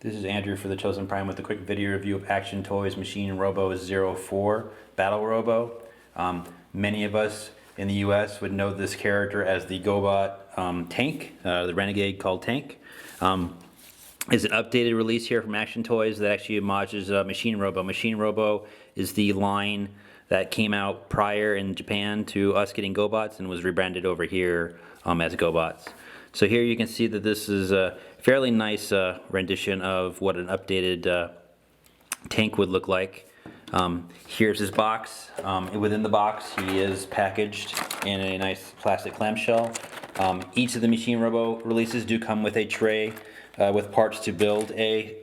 This is Andrew for the Chosen Prime with a quick video review of Action Toys Machine Robo 04 Battle Robo. Many of us in the US would know this character as the GoBot tank, the Renegade called Tank. Is an updated release here from Action Toys that actually homages Machine Robo. Machine Robo is the line that came out prior in Japan to us getting GoBots and was rebranded over here as GoBots. So here you can see that this is a fairly nice rendition of what an updated tank would look like. Here's his box. Within the box he is packaged in a nice plastic clamshell. Each of the Machine Robo releases do come with a tray with parts to build a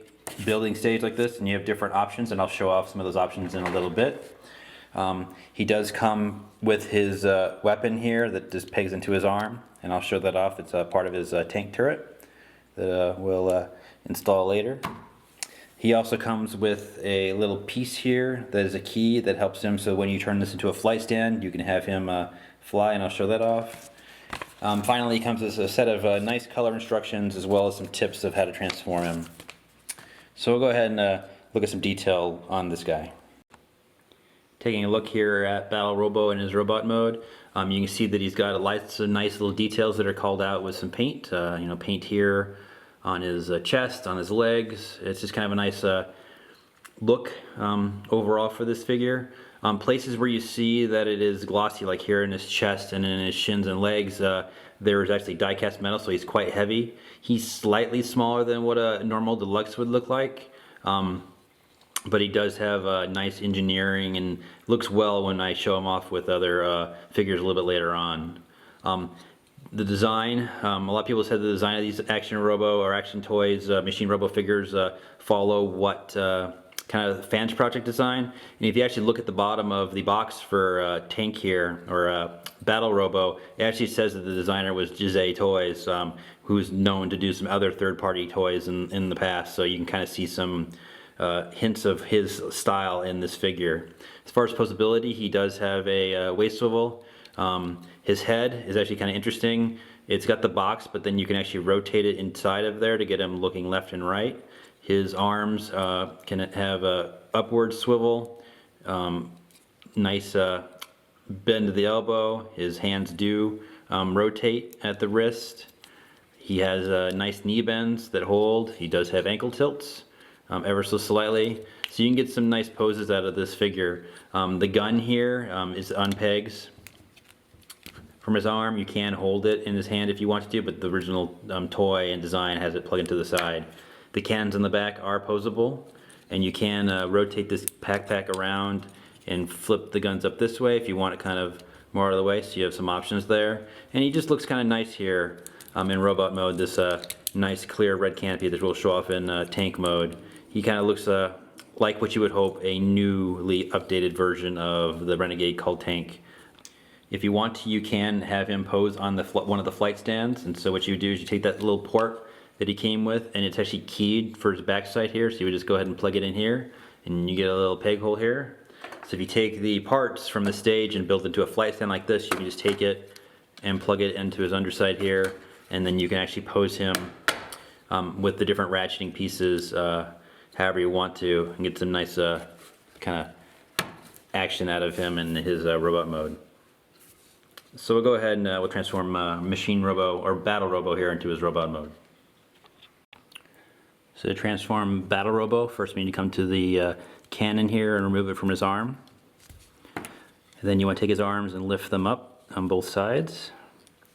building stage like this, and you have different options, and I'll show off some of those options in a little bit. He does come with his weapon here that just pegs into his arm, and I'll show that off. It's part of his tank turret that we'll install later. He also comes with a little piece here that is a key that helps him, so when you turn this into a flight stand you can have him fly, and I'll show that off. Finally, he comes with a set of nice color instructions as well as some tips of how to transform him. So we'll go ahead and look at some detail on this guy. Taking a look here at Battle Robo in his robot mode, you can see that he's got lots of nice little details that are called out with some paint. Paint here on his chest, on his legs. It's just kind of a nice look overall for this figure. Places where you see that it is glossy, like here in his chest and in his shins and legs, there is actually die-cast metal, so he's quite heavy. He's slightly smaller than what a normal deluxe would look like. But he does have nice engineering and looks well when I show him off with other figures a little bit later on. The design, a lot of people said the design of these Action Robo or Action Toys Machine Robo figures follow what kind of fans project design. And if you actually look at the bottom of the box for Tank here, or Battle Robo, it actually says that the designer was Jizei Toys, who's known to do some other third-party toys in the past, so you can kind of see some hints of his style in this figure. As far as posability, he does have a waist swivel. His head is actually kind of interesting. It's got the box, but then you can actually rotate it inside of there to get him looking left and right. His arms can have a upward swivel, nice bend to the elbow. His hands do rotate at the wrist. He has nice knee bends that hold. He does have ankle tilts. Ever so slightly, so you can get some nice poses out of this figure. The gun here is unpegs from his arm. You can hold it in his hand if you want to, but the original toy and design has it plugged into the side. The cannons on the back are posable, and you can rotate this backpack around and flip the guns up this way if you want it kind of more out of the way, so you have some options there. And he just looks kind of nice here in robot mode, this nice clear red canopy that we'll show off in tank mode. He kind of looks like what you would hope a newly updated version of the Renegade called Tank. If you want to, you can have him pose on one of the flight stands, and so what you do is you take that little port that he came with, and it's actually keyed for his backside here, so you would just go ahead and plug it in here, and you get a little peg hole here. So if you take the parts from the stage and build it into a flight stand like this, you can just take it and plug it into his underside here, and then you can actually pose him with the different ratcheting pieces however you want to, and get some nice kind of action out of him in his robot mode. So we'll go ahead and we'll transform Machine Robo or Battle Robo here into his robot mode. So to transform Battle Robo, first we need to come to the cannon here and remove it from his arm. And then you want to take his arms and lift them up on both sides.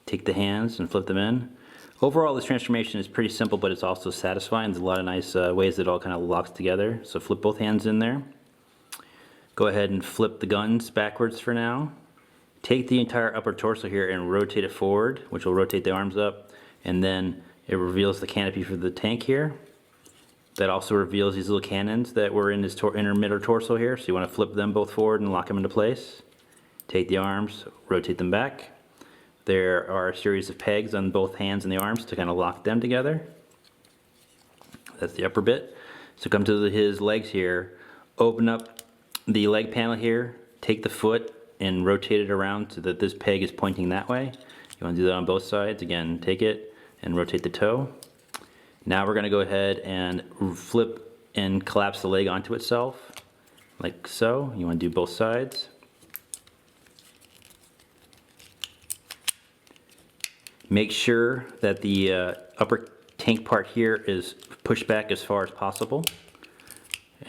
Take the hands and flip them in. Overall, this transformation is pretty simple, but it's also satisfying. There's a lot of nice ways that it all kind of locks together. So flip both hands in there. Go ahead and flip the guns backwards for now. Take the entire upper torso here and rotate it forward, which will rotate the arms up. And then it reveals the canopy for the tank here. That also reveals these little cannons that were in his inner middle torso here. So you want to flip them both forward and lock them into place. Take the arms, rotate them back. There are a series of pegs on both hands and the arms to kind of lock them together. That's the upper bit. So come to his legs here, open up the leg panel here, take the foot and rotate it around so that this peg is pointing that way. You want to do that on both sides. Again, take it and rotate the toe. Now we're going to go ahead and flip and collapse the leg onto itself, like so. You want to do both sides. Make sure that the upper tank part here is pushed back as far as possible.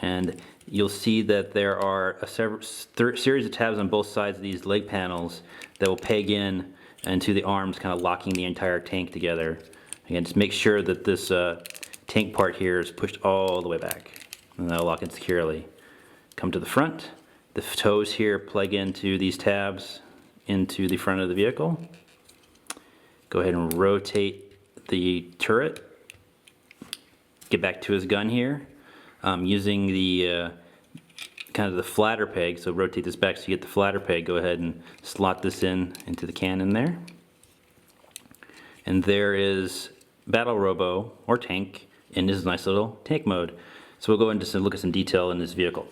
And you'll see that there are a series of tabs on both sides of these leg panels that will peg in into the arms, kind of locking the entire tank together. Again, just make sure that this tank part here is pushed all the way back, and that'll lock it securely. Come to the front. The toes here plug into these tabs into the front of the vehicle. Go ahead and rotate the turret. Get back to his gun here. Using the kind of the flatter peg, so rotate this back so you get the flatter peg. Go ahead and slot this into the cannon there. And there is Battle Robo, or tank, in his nice little tank mode. So we'll go into look at some detail in this vehicle.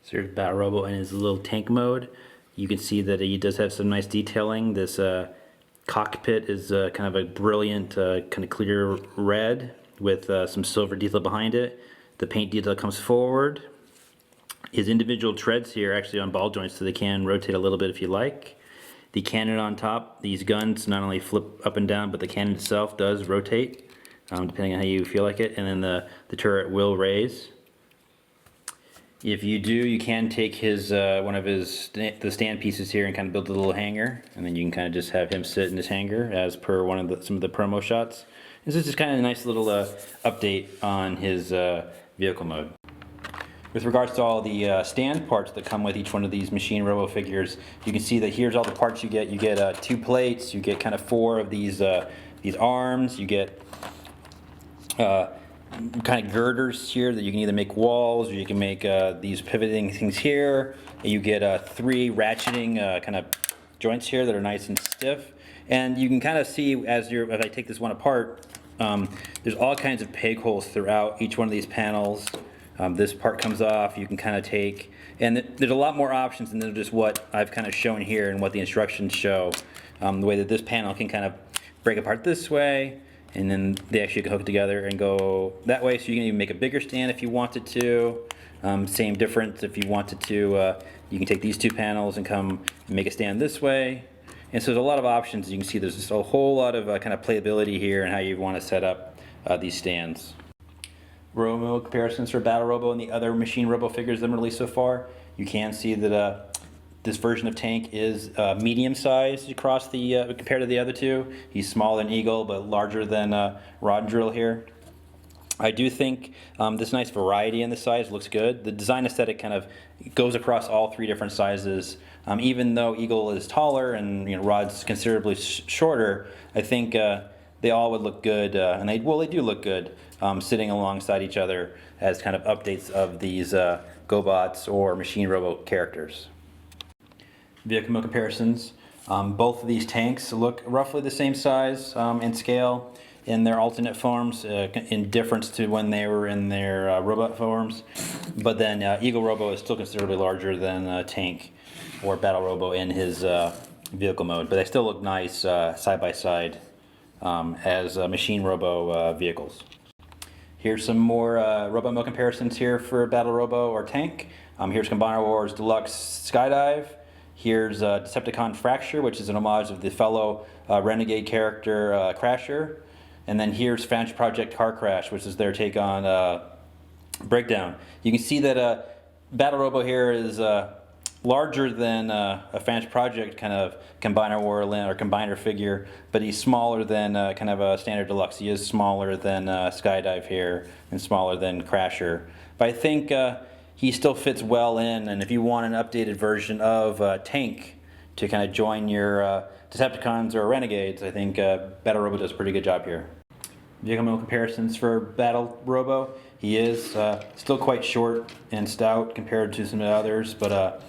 So here's Battle Robo in his little tank mode. You can see that he does have some nice detailing. This cockpit is kind of a brilliant, kind of clear red with some silver detail behind it. The paint detail comes forward. His individual treads here actually on ball joints, so they can rotate a little bit if you like. The cannon on top, these guns not only flip up and down, but the cannon itself does rotate, depending on how you feel like it. And then the turret will raise. If you do, you can take his one of his the stand pieces here and kind of build a little hangar, and then you can kind of just have him sit in his hangar as per some of the promo shots. This is just kind of a nice little update on his vehicle mode. With regards to all the stand parts that come with each one of these Machine Robo figures, you can see that here's all the parts you get. You get 2 plates, you get kind of 4 of these arms, you get kind of girders here that you can either make walls or you can make these pivoting things here. And you get 3 ratcheting kind of joints here that are nice and stiff. And you can kind of see as I take this one apart, there's all kinds of peg holes throughout each one of these panels. This part comes off, you can kind of take, and there's a lot more options than just what I've kind of shown here and what the instructions show. The way that this panel can kind of break apart this way, and then they actually can hook together and go that way, so you can even make a bigger stand if you wanted to. Same difference if you wanted to, you can take these 2 panels and come and make a stand this way. And so there's a lot of options. You can see there's just a whole lot of kind of playability here and how you want to set up these stands. Robo comparisons for Battle Robo and the other Machine Robo figures that have been released so far. You can see that this version of tank is medium sized across the compared to the other 2. He's smaller than Eagle but larger than Rod and Drill here. I do think this nice variety in the size looks good. The design aesthetic kind of goes across all 3 different sizes. Even though Eagle is taller and Rod's considerably shorter, I think they all would look good, and they do look good sitting alongside each other as kind of updates of these GoBots or Machine Robo characters. Vehicle mode comparisons. Both of these tanks look roughly the same size and scale in their alternate forms, in difference to when they were in their robot forms. But then Eagle Robo is still considerably larger than Tank or Battle Robo in his vehicle mode, but they still look nice side by side as Machine Robo vehicles. Here's some more Robo mode comparisons here for Battle Robo or Tank. Here's Combiner Wars Deluxe Skydive. Here's Decepticon Fracture, which is an homage of the fellow Renegade character Crasher. And then here's Fantasy Project Car Crash, which is their take on Breakdown. You can see that Battle Robo here is larger than a Fantasy Project kind of Combiner War or Combiner figure, but he's smaller than kind of a standard deluxe. He is smaller than Skydive here and smaller than Crasher. But I think he still fits well in, and if you want an updated version of Tank to kind of join your Decepticons or Renegades, I think Battle Robo does a pretty good job here. Vehicle mode comparisons for Battle Robo. He is still quite short and stout compared to some of the others, but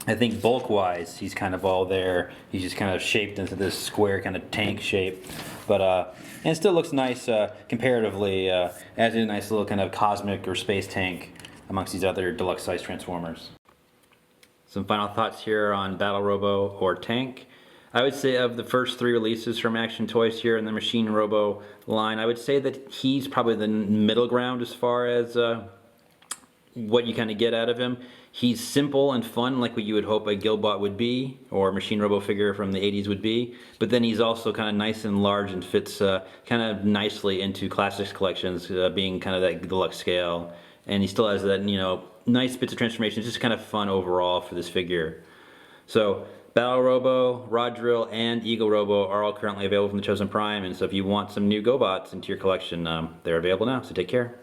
I think bulk-wise, he's kind of all there. He's just kind of shaped into this square kind of tank shape, but and it still looks nice comparatively, as a nice little kind of cosmic or space tank amongst these other deluxe-size Transformers. Some final thoughts here on Battle Robo or Tank. I would say of the first 3 releases from Action Toys here in the Machine Robo line, I would say that he's probably the middle ground as far as what you kind of get out of him. He's simple and fun, like what you would hope a GoBot would be, or a Machine Robo figure from the 80s would be. But then he's also kind of nice and large and fits kind of nicely into Classics collections, being kind of that deluxe scale. And he still has that, you know, nice bits of transformation. It's just kind of fun overall for this figure. So Battle Robo, Rod Drill, and Eagle Robo are all currently available from the Chosen Prime. And so if you want some new GoBots into your collection, they're available now. So take care.